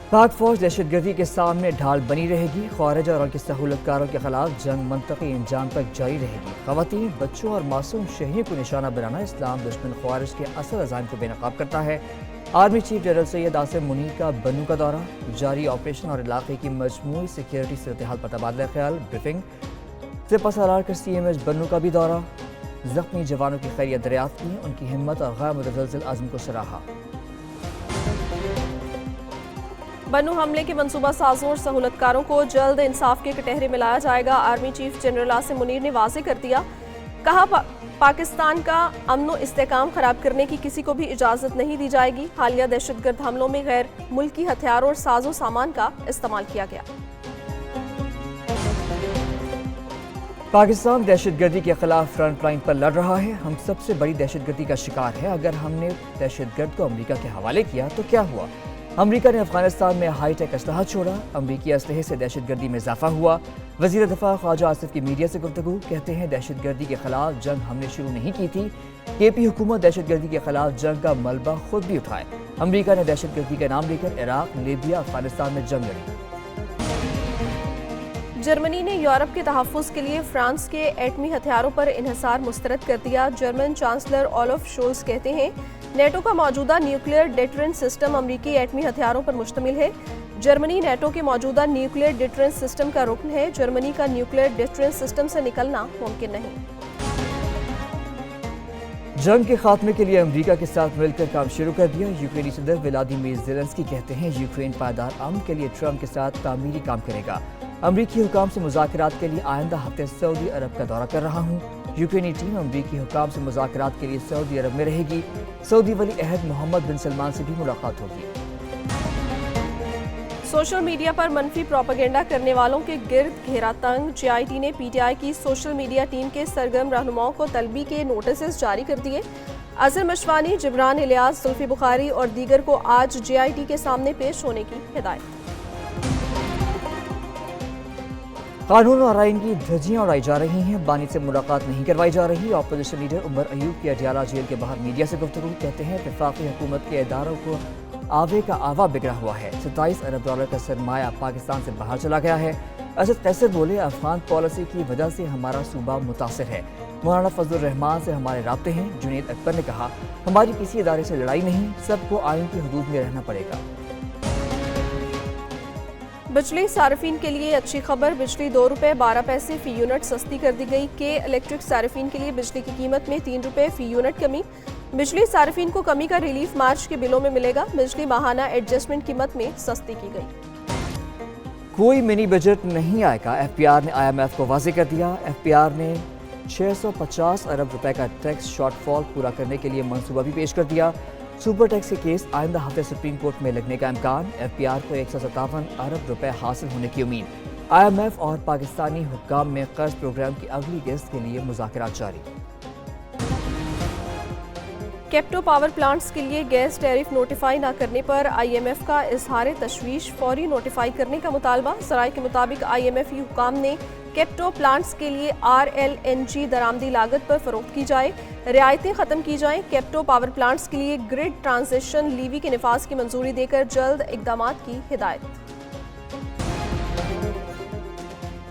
पाक फौज दहशतगर्दी के सामने ढाल बनी रहेगी। खारिज और उनके सहूलतकारों के खिलाफ जंग मंतकी इंजाम तक जारी रहेगी। खवातीन, बच्चों और मासूम शहरियों को निशाना बनाना इस्लाम दुश्मन खारिज के असल अज़ाइम को बेनकाब करता है। Army chief general Syed Asim Munir का बन्नू का दौरा, जारी ऑपरेशन और इलाके की मजमूई सिक्योरिटी सूरत-ए-हाल पर तबादला ख्याल, ब्रीफिंग। सिपा सालार का CMH बन्नू का भी दौरा, जख्मी जवानों की खैरियत दरियाफ्त की, उनकी हिम्मत और गैर मुतज़लज़िल अज़्म को सराहा। बन्नू हमले के मंसूबा साजों और सहूलतकारों को जल्द इंसाफ के कटहरे में लाया जाएगा। Army chief general Asim Munir ने वाज़ेह कर दिया, कहा पाकिस्तान का अमन व इस्तेहकाम खराब करने की किसी को भी इजाज़त नहीं दी जाएगी। हालिया दहशतगर्द हमलों में गैर मुल्की हथियारों और साजो सामान का इस्तेमाल किया गया। पाकिस्तान दहशतगर्दी के खिलाफ फ्रंट लाइन पर लड़ रहा है। हम सबसे बड़ी दहशतगर्दी का शिकार है। अगर हमने दहशतगर्द को अमरीका के हवाले किया तो क्या हुआ? अमरीका ने अफगानिस्तान में हाई टेक असलहा छोड़ा। अमरीकी असलहे से दहशतगर्दी में इजाफा हुआ। वज़ीर दफ़ा ख्वाजा आसिफ की मीडिया से गुफ्तगू, कहते हैं दहशतगर्दी के खिलाफ जंग हमने शुरू नहीं की थी। KP हुकूमत दहशतगर्दी के खिलाफ जंग का मलबा खुद भी उठाए। अमरीका ने दहशतगर्दी का नाम लेकर इराक, लीबिया, अफगानिस्तान में जंग लड़ी। जर्मनी ने यूरोप के तहफ़्फ़ुज़ के लिए फ्रांस के एटमी हथियारों पर इन्हिसार मुस्तरद कर दिया। जर्मन चांसलर ओलाफ शोल्ज़ कहते हैं नेटो का मौजूदा न्यूक्लियर डिटरेंस सिस्टम अमरीकी एटमी हथियारों पर मुश्तमिल है। जर्मनी नेटो के मौजूदा न्यूक्लियर डिटरेंस सिस्टम का रुकन है। जर्मनी का न्यूक्लियर डिटरेंस सिस्टम से निकलना मुमकिन नहीं। जंग के खात्मे के लिए अमरीका के साथ मिलकर काम शुरू कर दिया। यूक्रेनी सदर व्लादिमीर ज़ेलेंस्की कहते हैं यूक्रेन पायदार अमन के लिए ट्रंप के साथ तामीरी काम करेगा। अमरीकी हुकाम से मुज़ाकरात के लिए आइंदा हफ्ते सऊदी अरब का दौरा कर रहा हूँ। यूक्रेनी टीम अमरीकी हुकाम से मुज़ाकरात के लिए सऊदी अरब में रहेगी। सऊदी वली अहद मोहम्मद बिन सलमान से भी मुलाकात होगी। सोशल मीडिया पर मनफी प्रोपेगेंडा करने वालों के गिर्द घेरा तंग। JIT ने PTI की सोशल मीडिया टीम के सरगर्म रहनुमाओं को तलबी के नोटिस जारी कर दिए। अज़हर मशवानी, जिब्रान इलियास, जुल्फी बुखारी और दीगर को आज JIT के सामने पेश होने की हिदायत। कानून और आइन की धज्जियां उड़ाई जा रही हैं। बानी से मुलाकात नहीं करवाई जा रही। अपोजिशन लीडर उमर अयूब की अडियाला जेल के बाहर मीडिया से गुफ्तगू, कहते हैं वफाकी हुकूमत के इदारों को आवे का आवा बिगड़ा हुआ है। 27 अरब डॉलर का सरमाया पाकिस्तान से बाहर चला गया है। असद कैसर बोले, अफगान पॉलिसी की वजह से हमारा सूबा मुतासिर है। मौलाना फजलुर रहमान से हमारे राब्ते हैं। जुनैद अकबर ने कहा, हमारी किसी इदारे से लड़ाई नहीं, सबको आइन की हदूद में रहना पड़ेगा। बिजली सार्फिन के लिए अच्छी खबर, बिजली 2 रुपये 12 पैसे फी यूनिट सस्ती कर दी गई। के इलेक्ट्रिक सार्फिन के लिए बिजली की कीमत में 3 रुपये फी यूनिट कमी। बिजली सार्फिन को कमी का रिलीफ मार्च के बिलों में मिलेगा। बिजली माहाना एडजस्टमेंट कीमत में सस्ती की गई। कोई मिनी बजट नहीं आएगा, FPR ने IMF को वाज़ेह कर दिया। FPR ने 650 अरब रुपए का टैक्स शॉर्टफॉल पूरा करने के लिए मंसूबा भी पेश कर दिया। सुपर टैक्स के केस आइंदा हफ्ते सुप्रीम कोर्ट में लगने का इम्कान। FPR को 157 अरब रुपए हासिल होने की उम्मीद। IMF और पाकिस्तानी हुक्काम में कर्ज प्रोग्राम की अगली किस्त के लिए मुज़ाकरात जारी। केप्टो पावर प्लांट्स के लिए गैस टैरिफ नोटिफाई न करने पर IMF का इजहार तशवीश, फौरी नोटिफाई करने का मुतालबा। सराय के मुताबिक IMF हुक्काम ने केप्टो प्लांट्स के लिए RLNG दरामदी लागत पर फरोख्त की जाए, रियायतें ख़त्म की जाएं। केप्टो पावर प्लांट्स के लिए ग्रिड ट्रांजिशन लीवी के निफाज की मंजूरी देकर जल्द इक़दामात की हिदायत।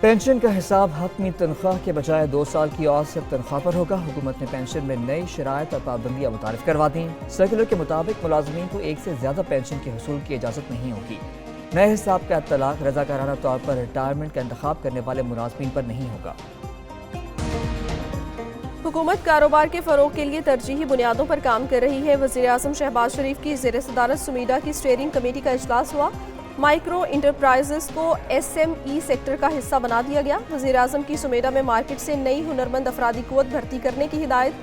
पेंशन का हिसाब हतमी तनख्वाह के बजाय 2 साल की औसत तनख्वाह पर होगा। हुकूमत ने पेंशन में नई शराइत और पाबंदियाँ मुतारिफ करवा दी। सर्कुलर के मुताबिक मुलाजमीन को एक से ज़्यादा पेंशन के हसूल की इजाज़त नहीं होगी। नए हिसाब का इत्तलाक रज़ाकाराना तौर पर रिटायरमेंट का इंतखाब करने वाले मुलाजमीन पर नहीं होगा। हुकूमत कारोबार के फ़रोग़ के लिए तरजीही बुनियादों पर काम कर रही है। वज़ीर आज़म शहबाज शरीफ की ज़ेर सदारत सुमीडा की स्टीयरिंग कमेटी का इजलास हुआ। माइक्रो इंटरप्राइजेस को SME सेक्टर का हिस्सा बना दिया गया। वज़ीर आज़म की सुमेडा में मार्केट से नई हुनरमंद अफरादी क़ुव्वत भर्ती करने की हिदायत।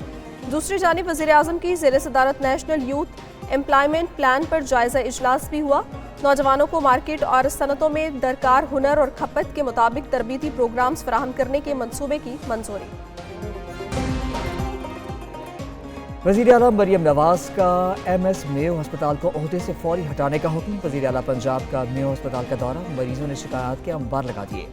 दूसरी जानिब वज़ीर आज़म की ज़ेर सदारत नेशनल यूथ एम्प्लॉयमेंट प्लान पर जायज़ा इजलास भी हुआ। नौजवानों को मार्केट और सनतों में दरकार हुनर और खपत के मुताबिक तरबीती प्रोग्राम्स फराहम करने के मंसूबे की मंजूरी। वज़ीर आला मरियम नवाज का MS मेयो अस्पताल को ओहदे से फौरी हटाने का हुक्म। वज़ीर आला पंजाब का मेयो अस्पताल का दौरा, मरीजों ने शिकायत के अंबार लगा दिए।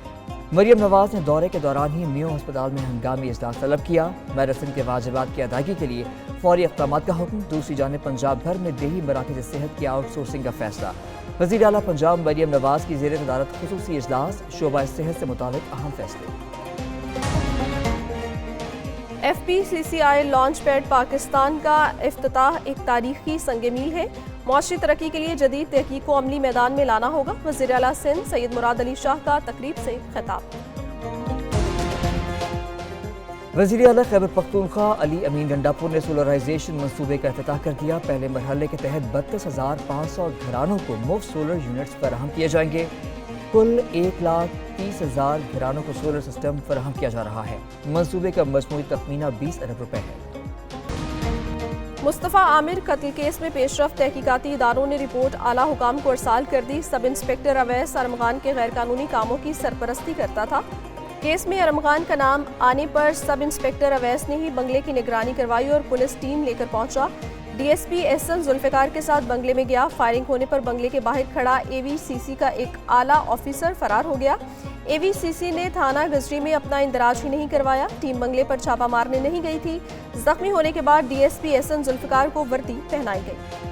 مریم نواز نے دورے کے دوران ہی میو ہسپتال میں ہنگامی اجلاس طلب کیا۔ میڈیسن کے واجبات کی ادائیگی کے لیے فوری اقدامات کا حکم۔ دوسری جانب پنجاب بھر میں دیہی مراکز صحت کی آؤٹ سورسنگ کا فیصلہ۔ وزیر اعلیٰ پنجاب مریم نواز کی زیر صدارت خصوصی اجلاس، شعبہ صحت سے متعلق اہم فیصلے۔ FPCCI لانچ پیڈ پاکستان کا افتتاح ایک تاریخی سنگ میل ہے۔ معاشی ترقی کے لیے جدید تحقیق کو عملی میدان میں لانا ہوگا۔ وزیر اعلیٰ سندھ سید مراد علی شاہ کا تقریب سے خطاب۔ وزیر اعلیٰ خیبر پختونخوا علی امین ڈنڈاپور نے سولرائزیشن منصوبے کا افتتاح کر دیا۔ پہلے مرحلے کے تحت 32,500 گھرانوں کو مفت سولر یونٹس فراہم کیے جائیں گے۔ کل 1,30,000 گھرانوں کو سولر سسٹم فراہم کیا جا رہا ہے۔ منصوبے کا مجموعی تخمینہ 20 ارب روپے ہے۔ مصطفیٰ عامر قتل کیس میں پیش رفت، تحقیقاتی اداروں نے رپورٹ اعلیٰ حکام کو ارسال کر دی۔ سب انسپکٹر اویس ارمغان کے غیر قانونی کاموں کی سرپرستی کرتا تھا۔ کیس میں ارمغان کا نام آنے پر سب انسپکٹر اویس نے ہی بنگلے کی نگرانی کروائی اور پولیس ٹیم لے کر پہنچا۔ DSP SN ذوالفقار کے ساتھ بنگلے میں گیا۔ فائرنگ ہونے پر بنگلے کے باہر کھڑا AVCC کا ایک اعلیٰ آفیسر فرار ہو گیا۔ AVCC نے تھانہ گزری میں اپنا اندراج ہی نہیں کروایا۔ ٹیم بنگلے پر چھاپہ مارنے نہیں گئی تھی۔ زخمی ہونے کے بعد DSP SN ذوالفقار کو وردی پہنائی گئی۔